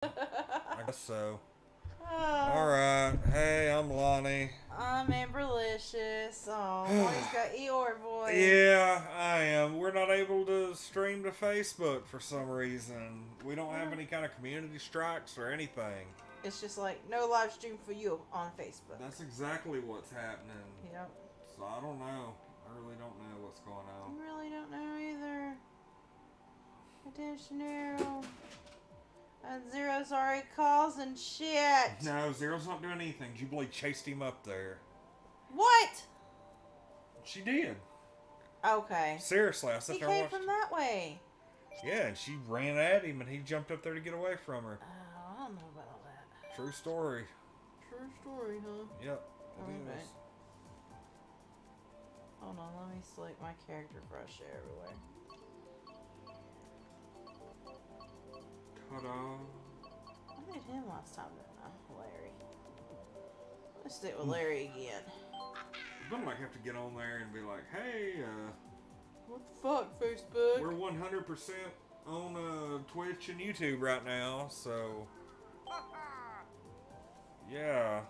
I guess so. Oh, Alright. Hey, I'm Lonnie. I'm Amberlicious. Oh, Lonnie's got Eeyore voice. Yeah, I am. We're not able to stream to Facebook for some reason. We don't have Yeah. any kind of community strikes or anything. It's just like no live stream for you on Facebook. That's exactly what's happening. Yep. So I don't know. I really don't know what's going on. I really don't know either. Additional. And Zero's already causing shit. No, Zero's not doing anything. Jubilee chased him up there. What? She did. Okay. Seriously, I sat He there and came watched. from that way. Yeah, and she ran at him and he jumped up there to get away from her. Oh, I don't know about all that. True story. True story, huh? Yep, it Okay. is. Hold on, let me select my character brush everywhere. Ta-da. I did him last time, didn't I? Larry. Let's stick with Larry again. I'm gonna have to get on there and be like, hey, What the fuck, Facebook? we're 100% on Twitch and YouTube right now, so yeah.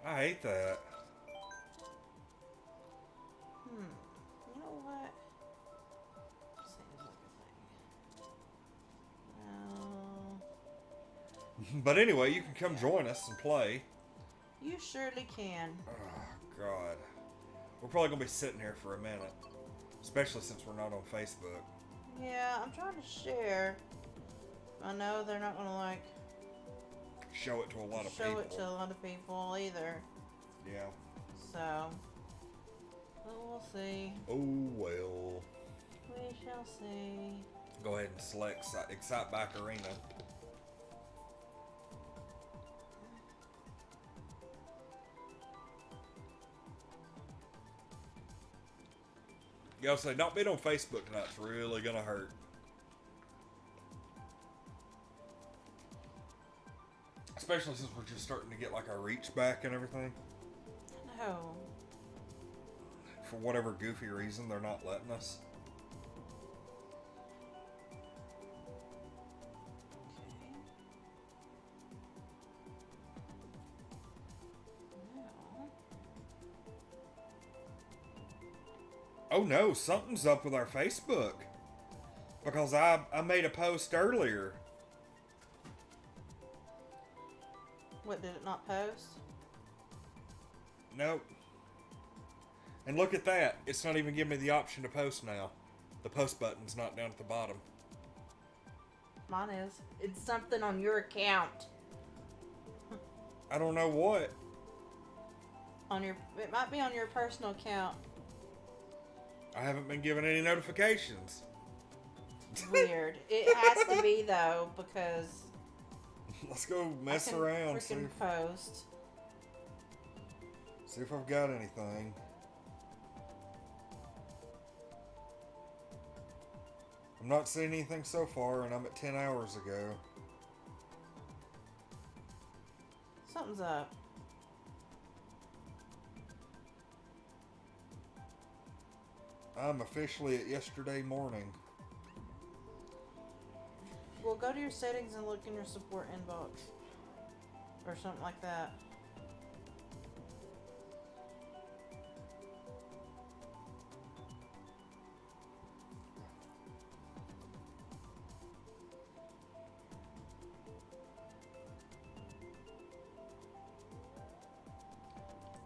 I hate that. You know what? Seems like a thing. Well, But anyway, you can come join us and play. you surely can. Oh, God. We're probably gonna be sitting here for a minute. Especially since we're not on Facebook. Yeah, I'm trying to share. I know they're not gonna like Show it to a lot of show people. it to a lot of people either. Yeah. So, but we'll see. Oh, well. We shall see. Go ahead and select Excite Bike Arena. Y'all say, not being on Facebook tonight's really gonna hurt. Especially since we're just starting to get like our reach back and everything. No. For whatever goofy reason, they're not letting us. Okay. Now. Oh no, something's up with our Facebook. Because I made a post earlier. What, did it not post? Nope. And look at that. It's not even giving me the option to post now. The post button's not down at the bottom. Mine is. It's something on your account. I don't know what. It might be on your personal account. I haven't been given any notifications. Weird. It has to be though, because Let's go I mess can around. freaking post. See if I've got anything. I'm not seeing anything so far, and I'm at 10 hours ago. Something's up. I'm officially at yesterday morning. Well, go to your settings and look in your support inbox. Or something like that.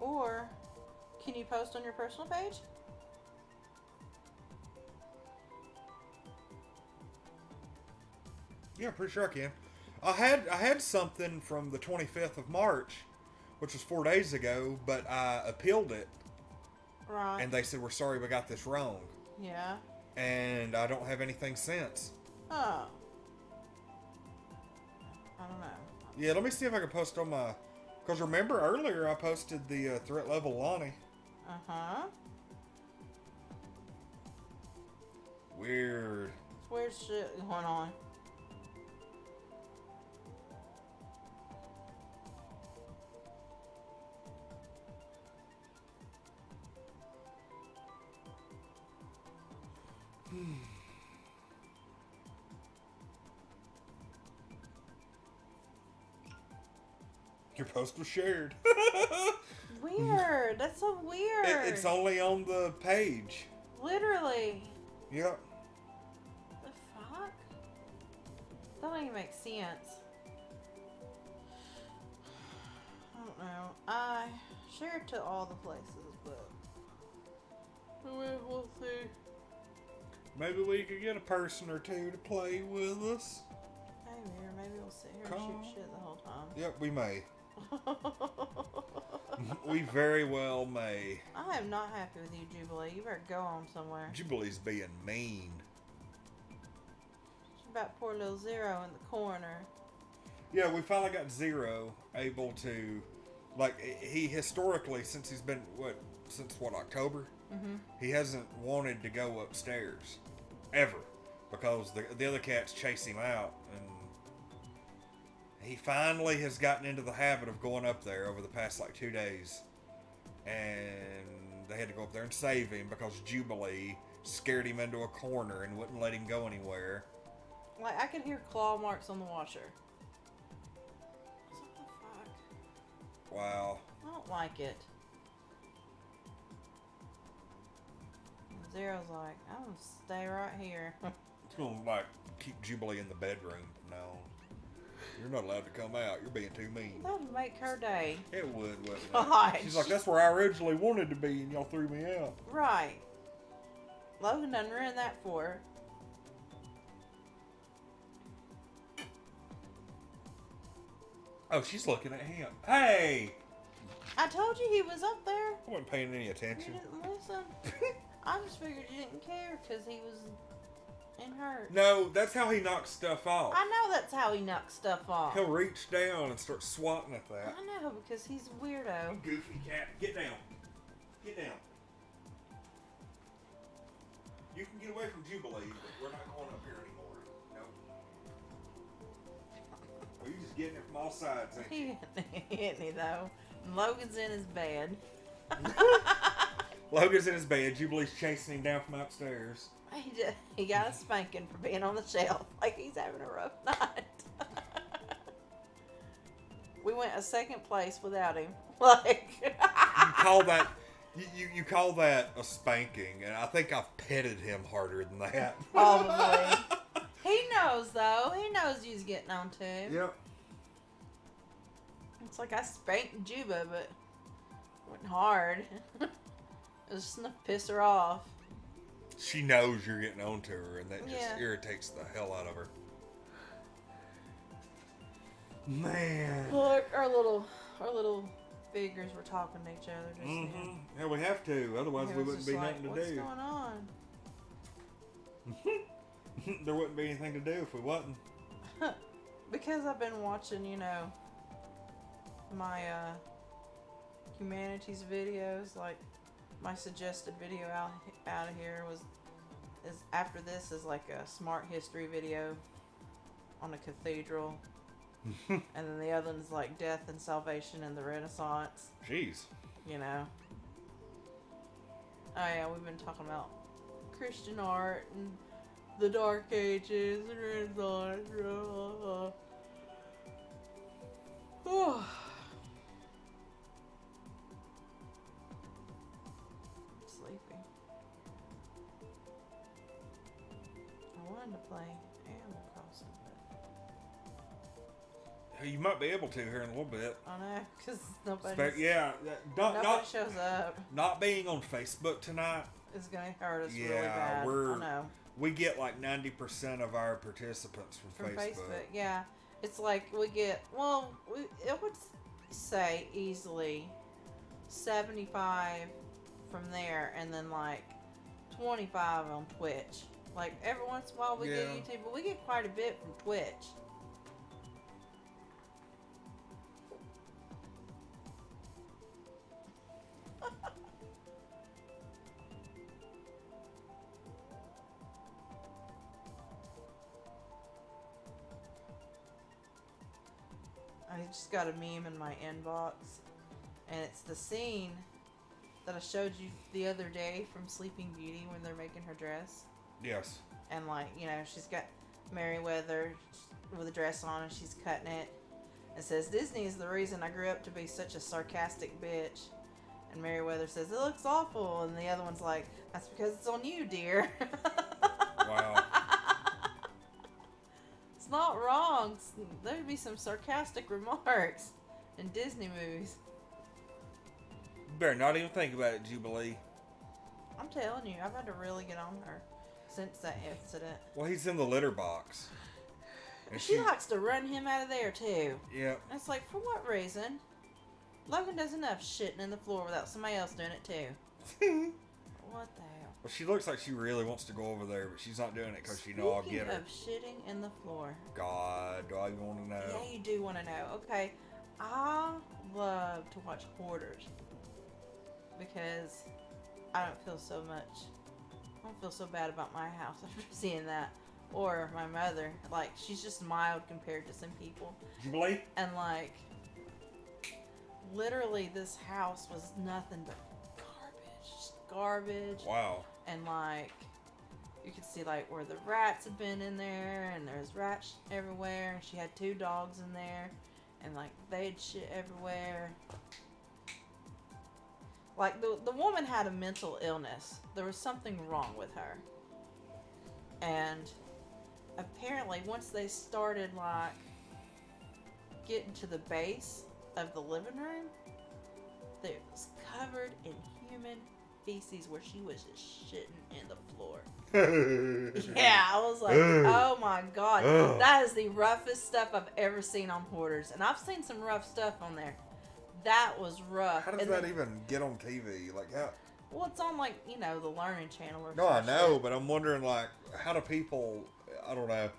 Or, can you post on your personal page? Yeah, pretty sure I can. I had something from the 25th of March, which was 4 days ago, but I appealed it, Right. and they said we're sorry we got this wrong, Yeah. and I don't have anything since. Oh. I don't know. Yeah, let me see if I can post on my. Because remember earlier I posted the threat level Lonnie. Uh-huh. Weird. It's weird shit going on. Your post was shared. Weird. That's so weird. It's only on the page. Literally. Yep. The fuck? That don't even make sense. I don't know. I shared to all the places, but we'll see. Maybe we could get a person or two to play with us. Maybe, or maybe we'll sit here and shoot shit the whole time. Yep, we may. We very well may. I am not happy with you, Jubilee. You better go on somewhere. Jubilee's being mean. What about poor little Zero in the corner? Yeah, we finally got Zero able to, like, he historically, since he's been, since October? Mm-hmm. He hasn't wanted to go upstairs. Ever. Because the other cats chase him out, and he finally has gotten into the habit of going up there over the past, 2 days. And they had to go up there and save him because Jubilee scared him into a corner and wouldn't let him go anywhere. Like, I could hear claw marks on the washer. What the fuck? Wow. I don't like it. And Zero's like, I'm gonna stay right here. It's going to, keep Jubilee in the bedroom. No. You're not allowed to come out. You're being too mean. That would make her day. It would, wouldn't it? Gosh. She's like, that's where I originally wanted to be, and y'all threw me out. Right. Logan done ruined that for her. Oh, she's looking at him. Hey! I told you he was up there. I wasn't paying any You attention. didn't listen. I just figured you didn't care because he was in hurt. No, that's how he knocks stuff off. I know that's how he knocks stuff off. He'll reach down and start swatting at that. I know, because he's a weirdo. Goofy cat. Get down. Get down. You can get away from Jubilee, but we're not going up here anymore. Nope. Are you just getting it from all sides, ain't you? He isn't he, though? And Logan's in his bed. Logan's in his bed. Jubilee's chasing him down from upstairs. He got a spanking for being on the shelf. Like he's having a rough night. We went a second place without him. Like You call that... You call that a spanking, and I think I've petted him harder than that. Probably. He knows, though. He knows you's getting on to him. Yep. It's like I spanked Juba, but it wasn't hard. It was just enough to piss her off. She knows you're getting on to her, and that just Yeah. irritates the hell out of her. Man. Look, our little figures were talking to each other just Mm-hmm. Yeah, we have to. Otherwise, then. we It was wouldn't just be like, nothing to what's do. going on? There wouldn't be anything to do if we wasn't. Because I've been watching, my humanities videos. Like my suggested video out of here is after this is like a smart history video on a cathedral. And then the other one's like death and salvation in the Renaissance. Jeez. Oh yeah, we've been talking about Christian art and the Dark Ages and Renaissance. I'm sleepy. I wanted to play Animal Crossing, but You might be able to here in a little bit. I know, because nobody Not shows up. Not being on Facebook tonight. It's going to hurt us Yeah, really bad. I know. We get like 90% of our participants from Facebook. Yeah. It's like we get, it would say easily 75 from there and then like 25 on Twitch. Like every once in a while we get YouTube, but we get quite a bit from Twitch. I just got a meme in my inbox, and it's the scene that I showed you the other day from Sleeping Beauty when they're making her dress. Yes. And she's got Meriwether with a dress on and she's cutting it. It says, Disney is the reason I grew up to be such a sarcastic bitch. And Meriwether says, it looks awful. And the other one's like, that's because it's on you, dear. Wow. It's not wrong. There'd be some sarcastic remarks in Disney movies. You better not even think about it, Jubilee. I'm telling you, I've had to really get on her since that incident. Well, he's in the litter box. And She likes to run him out of there, too. Yeah. And it's like, for what reason? Logan does enough shitting in the floor without somebody else doing it, too. What the hell? Well, she looks like she really wants to go over there, but she's not doing it because she know I'll get her. Speaking of shitting in the floor. God, do I even want to know? Yeah, you do want to know. Okay, I love to watch hoarders because I don't feel so bad about my house after seeing that. Or my mother. Like, she's just mild compared to some people. Jubilee? And, like, literally this house was nothing but garbage. Wow. And, like, you could see, like, where the rats had been in there, and there's rats everywhere, and she had 2 dogs in there, and, like, they'd shit everywhere. Like, the woman had a mental illness. There was something wrong with her. And apparently, once they started, like, getting to the base of the living room, it was covered in human feces where she was just shitting in the floor. Yeah, I was like, oh my god. That is the roughest stuff I've ever seen on Hoarders. And I've seen some rough stuff on there. That was rough. How does that even get on TV? Like, how? Well, it's on, like, you know, the Learning Channel or No, I some know, shit. but I'm wondering, like, how do people, I don't know.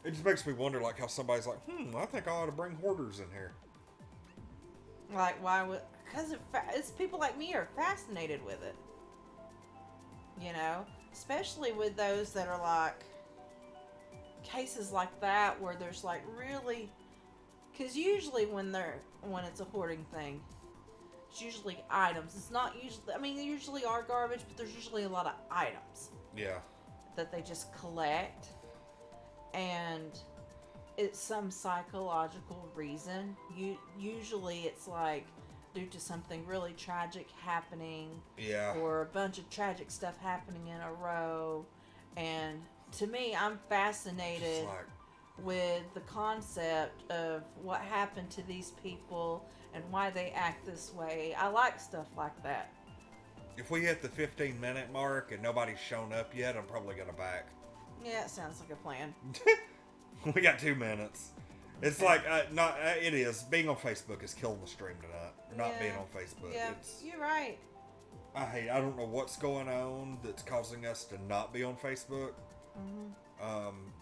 It just makes me wonder, like, how somebody's like, I think I ought to bring hoarders in here. Like, why would... Because it's people like me are fascinated with it. You know? Especially with those that are, like, cases like that where there's, like, really... Because usually when it's a hoarding thing, it's usually items. It's not usually... I mean, they usually are garbage, but there's usually a lot of items. Yeah. That they just collect. And it's some psychological reason. Usually it's like due to something really tragic happening. Yeah. Or a bunch of tragic stuff happening in a row. And to me, I'm fascinated with the concept of what happened to these people and why they act this way. I like stuff like that. If we hit the 15-minute mark and nobody's shown up yet, I'm probably going to back. Yeah, it sounds like a plan. We got 2 minutes. It's like, it is. Being on Facebook is killing the stream tonight. Not being on Facebook. Yeah, you're right. I don't know what's going on that's causing us to not be on Facebook.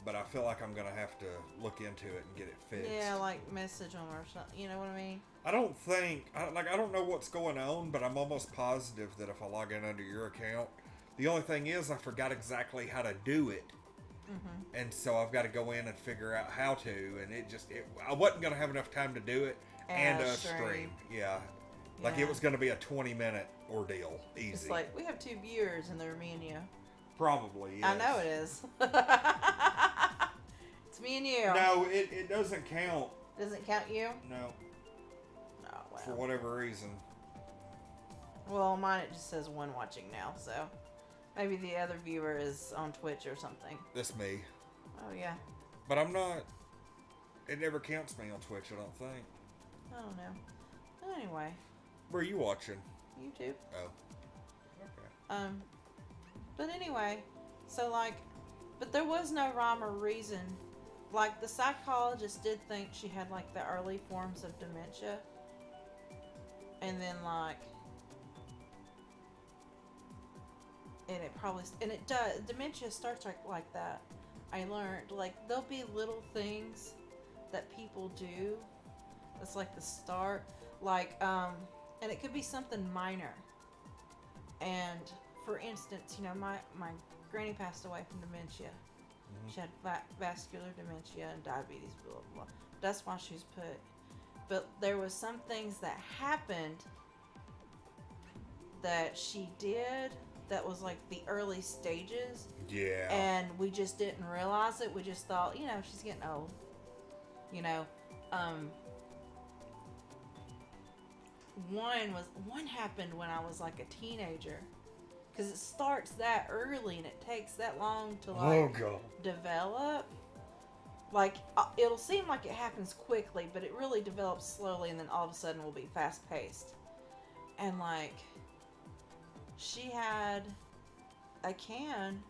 But I feel like I'm going to have to look into it and get it fixed. Yeah, like message them or something. You know what I mean? I don't know what's going on, but I'm almost positive that if I log in under your account, the only thing is I forgot exactly how to do it. And so I've got to go in and figure out how to, and I wasn't going to have enough time to do it and stream. Yeah. Like it was going to be a 20-minute ordeal. Easy. It's like, we have 2 viewers and they're me and you. Probably, yes. I know it is. It's me and you. No, it doesn't count. Doesn't count you? No. Oh, well. For whatever reason. Well, mine it just says 1 watching now, so maybe the other viewer is on Twitch or something. That's me. Oh, yeah. But I'm not... It never counts me on Twitch, I don't think. I don't know. Anyway. Where are you watching? YouTube. Oh. Okay. But anyway, so like, but there was no rhyme or reason. Like, the psychologist did think she had like the early forms of dementia. And then like, and it does, dementia starts like that. I learned, like, there'll be little things that people do. That's like the start. Like, and it could be something minor. And for instance, you know, my granny passed away from dementia. She had vascular dementia and diabetes, blah, blah, blah. That's why she was put. But there was some things that happened that she did that was like the early stages. Yeah. And we just didn't realize it. We just thought, you know, she's getting old. You know, one happened when I was like a teenager, because it starts that early and it takes that long to like develop. Like it'll seem like it happens quickly, but it really develops slowly, and then all of a sudden will be fast paced. And like she had a can,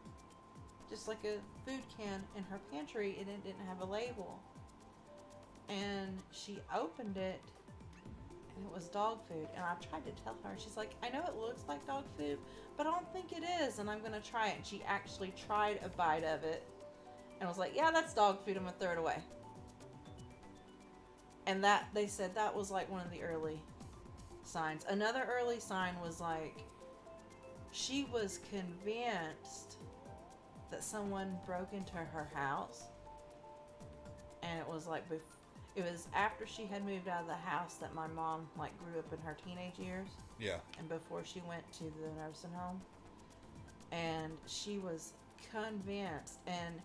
just like a food can, in her pantry, and it didn't have a label. And she opened it, and it was dog food. And I tried to tell her, she's like, I know it looks like dog food, but I don't think it is, and I'm going to try it. And she actually tried a bite of it, and was like, yeah, that's dog food, I'm going to throw it away. And that, they said that was like one of the early signs. Another early sign was like, she was convinced that someone broke into her house, and it was like it was after she had moved out of the house that my mom like grew up in her teenage years. Yeah. And before she went to the nursing home, and she was convinced, and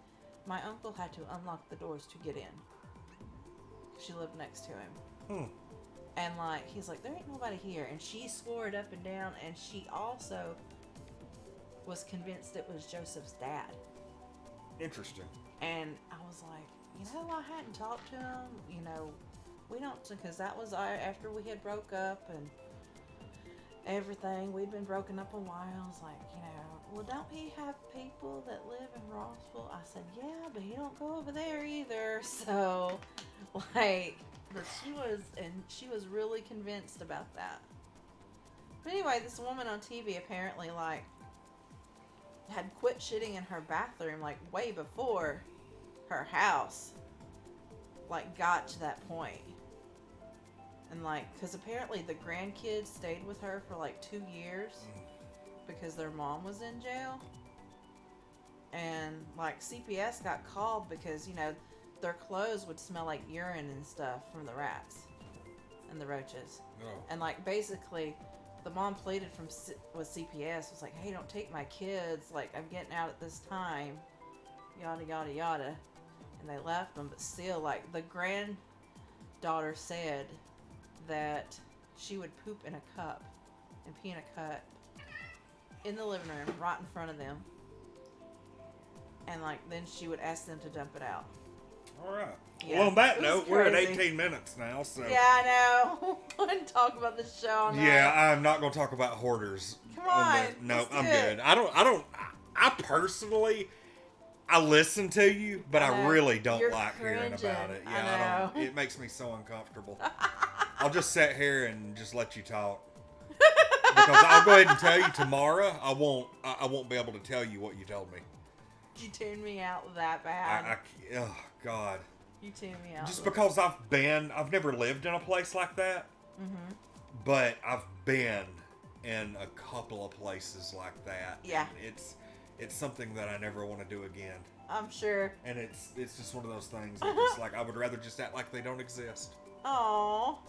my uncle had to unlock the doors to get in. She lived next to him. And like he's like, there ain't nobody here, and she swore it up and down, and she also was convinced it was Joseph's dad. Interesting. And I was like, you know, I hadn't talked to him. You know, we don't, because that was after we had broke up and everything. We'd been broken up a while. I was like, you know, well, don't he have people that live in Rossville? I said, yeah, but he don't go over there either. So, like, but she was really convinced about that. But anyway, this woman on TV apparently like had quit shitting in her bathroom like way before her house like got to that point. And like, because apparently the grandkids stayed with her for like 2 years because their mom was in jail. And like CPS got called because, you know, their clothes would smell like urine and stuff from the rats and the roaches. And like basically the mom pleaded with CPS, was like, hey, don't take my kids, like I'm getting out at this time, yada yada yada. And they left them. But still, like, the granddaughter said that she would poop in a cup and pee in a cup in the living room right in front of them, and like then she would ask them to dump it out. All right. Yeah, well, on that note, crazy. We're at 18 minutes now, so yeah, I know. I didn't talk about this show. Yeah, I'm not going to talk about hoarders. Come on. No, I'm good. I personally, I listen to you, but I really don't like hearing about it. Yeah, I don't. It makes me so uncomfortable. I'll just sit here and just let you talk. Because I'll go ahead and tell you tomorrow, I won't be able to tell you what you told me. You tuned me out that bad. Oh God. You tuned me out. Just because I've never lived in a place like that. Mm-hmm. But I've been in a couple of places like that. Yeah. It's something that I never want to do again. I'm sure. And it's just one of those things that just like I would rather just act like they don't exist. Oh,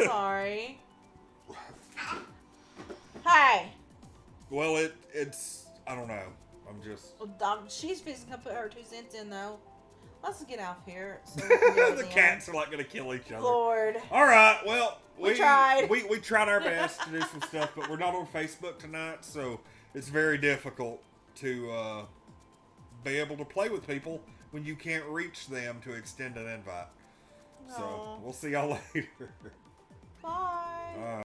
sorry. Hey. Well, it's I don't know. I'm just. She's fixing to put her 2 cents in though. Let's get out of here. So we can go the cats are like going to kill each other. Lord. All right. Well, we tried. We tried our best to do some stuff, but we're not on Facebook tonight, so it's very difficult to be able to play with people when you can't reach them to extend an invite. So we'll see y'all later. Bye.